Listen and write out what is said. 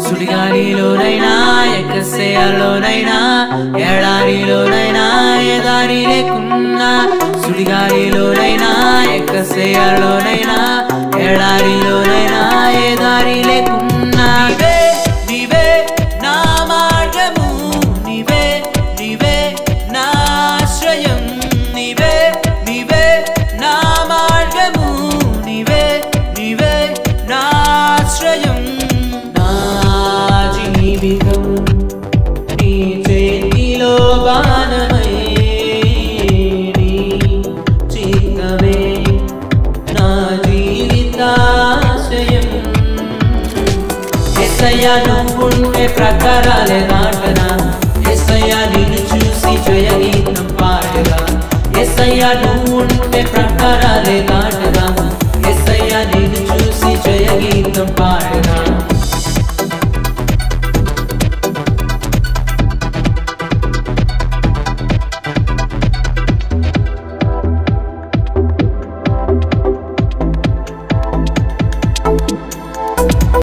సుడిగాలిలోనైనా ఎక్కసేయాలోనైనా ఎడారిలోనైనా ఏ దారి లేకున్నా సుడిగాలిలోనైనా ఎక్కసేయాలోనైనా ఎడారిలోనైనా ఏ దారి లేకున్నా నీవే నా మార్గము నీవే నా ఆశ్రయం నీవే నా మార్గము నీవే నా ఆశ్రయం నీ చేతిలో బాణమై నీ చిత్తమే నా జీవితాశయం యేసయ్యా నువ్వుంటే ప్రకారాలే నాటనా యేసయ్యా నిన్ను చూసి జయగీతం పాడగా యేసయ్యా నువ్వుంటే ప్రకారాలే నాటనా